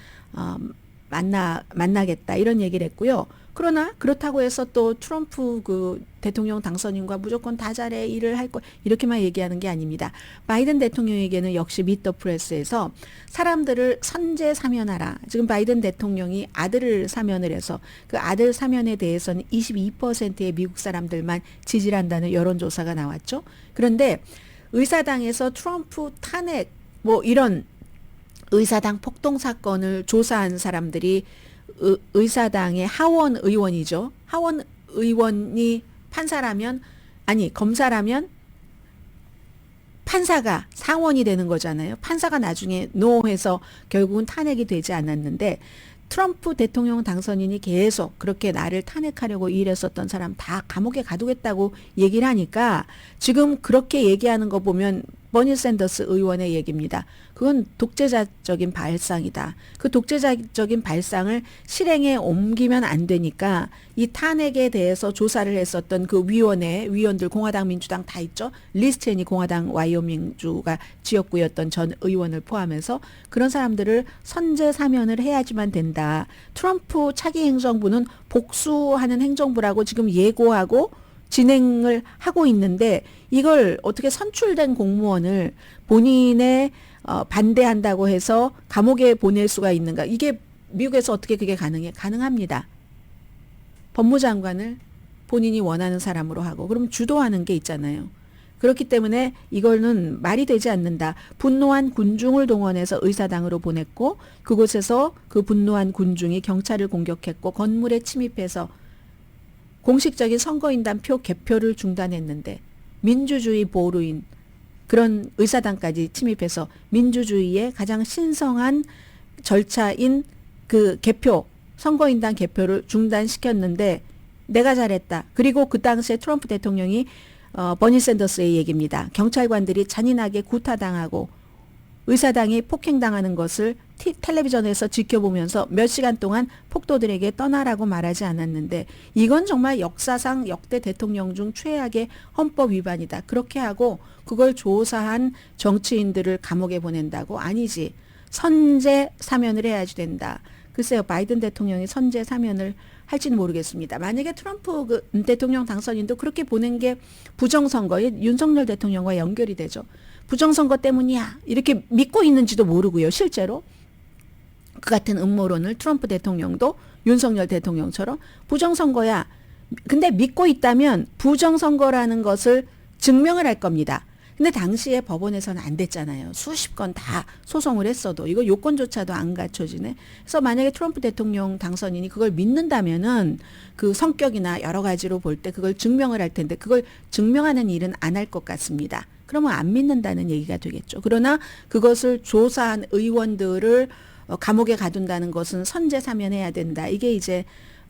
만나겠다 이런 얘기를 했고요. 그러나 그렇다고 해서 또 트럼프 그 대통령 당선인과 무조건 다 잘해 일을 할 거 이렇게만 얘기하는 게 아닙니다. 바이든 대통령에게는 역시 미트 더 프레스에서 사람들을 선제 사면하라. 지금 바이든 대통령이 아들을 사면을 해서 그 아들 사면에 대해서는 22%의 미국 사람들만 지지를 한다는 여론조사가 나왔죠. 그런데 의사당에서 트럼프 탄핵 이런 의사당 폭동 사건을 조사한 사람들이 의사당의 하원 의원이죠. 하원 의원이 검사라면 판사가 상원이 되는 거잖아요. 판사가 나중에 노해서 결국은 탄핵이 되지 않았는데 트럼프 대통령 당선인이 계속 그렇게 나를 탄핵하려고 일했었던 사람 다 감옥에 가두겠다고 얘기를 하니까 지금 그렇게 얘기하는 거 보면 버니 샌더스 의원의 얘기입니다. 그건 독재자적인 발상이다. 그 독재자적인 발상을 실행에 옮기면 안 되니까 이 탄핵에 대해서 조사를 했었던 그 위원들 공화당 민주당 다 있죠. 리스 체니 공화당 와이오밍주가 지역구였던 전 의원을 포함해서 그런 사람들을 선제 사면을 해야지만 된다. 트럼프 차기 행정부는 복수하는 행정부라고 지금 예고하고 진행을 하고 있는데 이걸 어떻게 선출된 공무원을 본인의 반대한다고 해서 감옥에 보낼 수가 있는가? 이게 미국에서 어떻게 그게 가능해? 가능합니다. 법무장관을 본인이 원하는 사람으로 하고 그럼 주도하는 게 있잖아요. 그렇기 때문에 이거는 말이 되지 않는다. 분노한 군중을 동원해서 의사당으로 보냈고 그곳에서 그 분노한 군중이 경찰을 공격했고 건물에 침입해서 공식적인 선거인단 표 개표를 중단했는데 민주주의 보루인 그런 의사당까지 침입해서 민주주의의 가장 신성한 절차인 그 개표, 선거인단 개표를 중단시켰는데 내가 잘했다. 그리고 그 당시에 트럼프 대통령이 버니 샌더스의 얘기입니다. 경찰관들이 잔인하게 구타당하고 의사당이 폭행당하는 것을 텔레비전에서 지켜보면서 몇 시간 동안 폭도들에게 떠나라고 말하지 않았는데 이건 정말 역사상 역대 대통령 중 최악의 헌법 위반이다. 그렇게 하고 그걸 조사한 정치인들을 감옥에 보낸다고? 아니지. 선제 사면을 해야지 된다. 글쎄요. 바이든 대통령이 선제 사면을 할지는 모르겠습니다. 만약에 트럼프 대통령 당선인도 그렇게 보낸 게 부정선거에 윤석열 대통령과 연결이 되죠. 부정선거 때문이야. 이렇게 믿고 있는지도 모르고요. 실제로. 그 같은 음모론을 트럼프 대통령도 윤석열 대통령처럼 부정선거야. 근데 믿고 있다면 부정선거라는 것을 증명을 할 겁니다. 근데 당시에 법원에서는 안 됐잖아요. 수십 건 다 소송을 했어도 이거 요건조차도 안 갖춰지네. 그래서 만약에 트럼프 대통령 당선인이 그걸 믿는다면은 그 성격이나 여러 가지로 볼 때 그걸 증명을 할 텐데 그걸 증명하는 일은 안 할 것 같습니다. 그러면 안 믿는다는 얘기가 되겠죠. 그러나 그것을 조사한 의원들을 감옥에 가둔다는 것은 선제 사면해야 된다. 이게 이제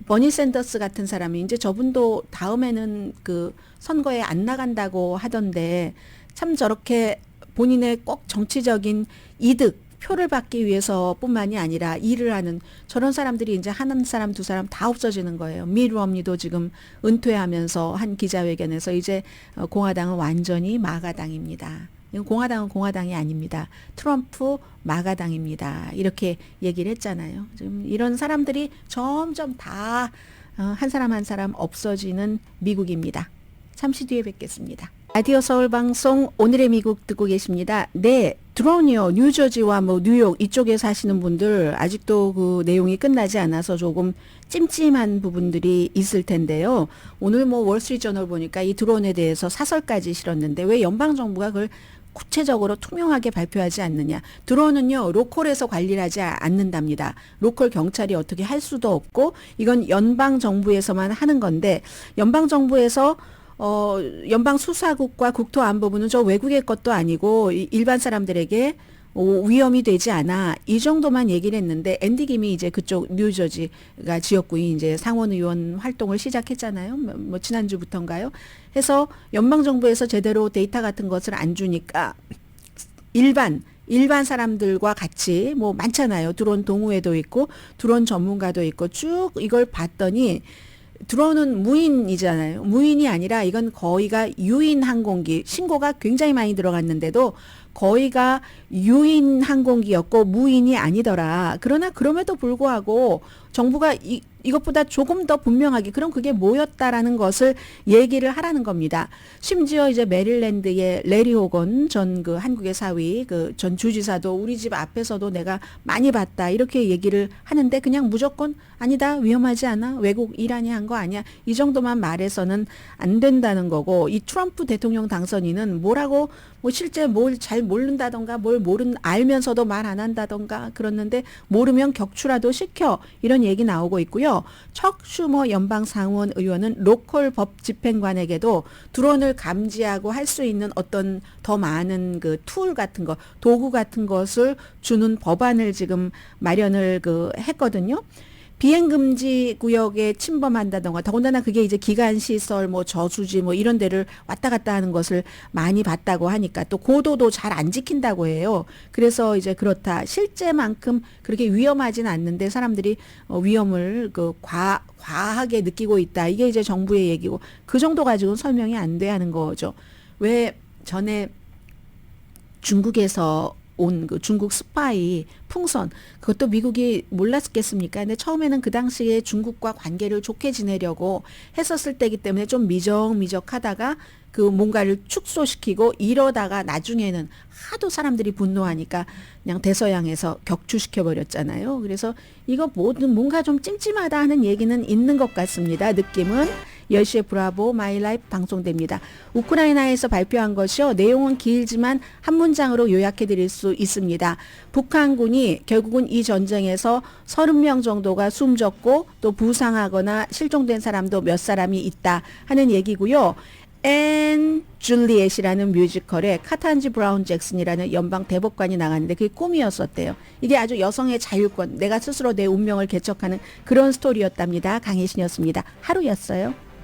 버니 샌더스 같은 사람이 이제 저분도 다음에는 그 선거에 안 나간다고 하던데 참 저렇게 본인의 꼭 정치적인 이득, 표를 받기 위해서뿐만이 아니라 일을 하는 저런 사람들이 이제 한 사람 두 사람 다 없어지는 거예요. 미tt 롬니도 지금 은퇴하면서 한 기자회견에서 이제 공화당은 완전히 마가당입니다. 공화당은 공화당이 아닙니다. 트럼프 마가당입니다. 이렇게 얘기를 했잖아요. 지금 이런 사람들이 점점 다 한 사람 한 사람 없어지는 미국입니다. 잠시 뒤에 뵙겠습니다. 라디오 서울 방송 오늘의 미국 듣고 계십니다. 네, 드론이요. 뉴저지와 뭐 뉴욕 이쪽에 사시는 분들 아직도 그 내용이 끝나지 않아서 조금 찜찜한 부분들이 있을 텐데요. 오늘 뭐 월스트리트저널 보니까 이 드론에 대해서 사설까지 실었는데 왜 연방 정부가 그걸 구체적으로 투명하게 발표하지 않느냐. 드론은요. 로컬에서 관리를 하지 않는답니다. 로컬 경찰이 어떻게 할 수도 없고 이건 연방 정부에서만 하는 건데 연방 정부에서 연방 수사국과 국토안보부는 저 외국의 것도 아니고 일반 사람들에게 위험이 되지 않아. 이 정도만 얘기를 했는데 앤디 김이 이제 그쪽 뉴저지가 지역구이 이제 상원 의원 활동을 시작했잖아요. 뭐 지난주부터인가요? 해서 연방 정부에서 제대로 데이터 같은 것을 안 주니까 일반 사람들과 같이 뭐 많잖아요. 드론 동호회도 있고 드론 전문가도 있고 쭉 이걸 봤더니 드론은 무인이잖아요. 무인이 아니라 이건 거의가 유인 항공기. 신고가 굉장히 많이 들어갔는데도 거의가 유인 항공기였고 무인이 아니더라. 그러나 그럼에도 불구하고 정부가 이것보다 조금 더 분명하게 그럼 그게 뭐였다라는 것을 얘기를 하라는 겁니다. 심지어 이제 메릴랜드의 레리 호건 전 그 한국의 사위 그 전 주지사도 우리 집 앞에서도 내가 많이 봤다 이렇게 얘기를 하는데 그냥 무조건 아니다 위험하지 않아 외국 이란이 한 거 아니야 이 정도만 말해서는 안 된다는 거고 이 트럼프 대통령 당선인은 뭐라고 뭐 실제 뭘 잘 모른다던가 알면서도 말 안 한다던가 그러는데 모르면 격추라도 시켜 이런 얘기 나오고 있고요. 척 슈머 연방 상원 의원은 로컬 법 집행관에게도 드론을 감지하고 할 수 있는 어떤 더 많은 그 툴 같은 거, 도구 같은 것을 주는 법안을 지금 마련을 했거든요. 비행금지 구역에 침범한다던가 더군다나 그게 이제 기관시설 뭐 저수지 뭐 이런 데를 왔다 갔다 하는 것을 많이 봤다고 하니까 또 고도도 잘 안 지킨다고 해요. 그래서 이제 그렇다. 실제만큼 그렇게 위험하진 않는데 사람들이 위험을 과하게 느끼고 있다. 이게 이제 정부의 얘기고 그 정도 가지고는 설명이 안 돼 하는 거죠. 왜 전에 중국에서 온 그 중국 스파이 풍선 그것도 미국이 몰랐겠습니까? 근데 처음에는 그 당시에 중국과 관계를 좋게 지내려고 했었을 때이기 때문에 좀 미적미적하다가 그 뭔가를 축소시키고 이러다가 나중에는 하도 사람들이 분노하니까 그냥 대서양에서 격추시켜 버렸잖아요. 그래서 이거 뭔가 좀 찜찜하다 하는 얘기는 있는 것 같습니다. 느낌은 10시에 브라보 마이라이프 방송됩니다. 우크라이나에서 발표한 것이요. 내용은 길지만 한 문장으로 요약해 드릴 수 있습니다. 북한군이 결국은 이 전쟁에서 30명 정도가 숨졌고 또 부상하거나 실종된 사람도 몇 사람이 있다 하는 얘기고요. 앤 줄리엣이라는 뮤지컬에 카탄지 브라운 잭슨이라는 연방 대법관이 나갔는데 그게 꿈이었었대요. 이게 아주 여성의 자율권, 내가 스스로 내 운명을 개척하는 그런 스토리였답니다. 강혜신이었습니다. 하루였어요.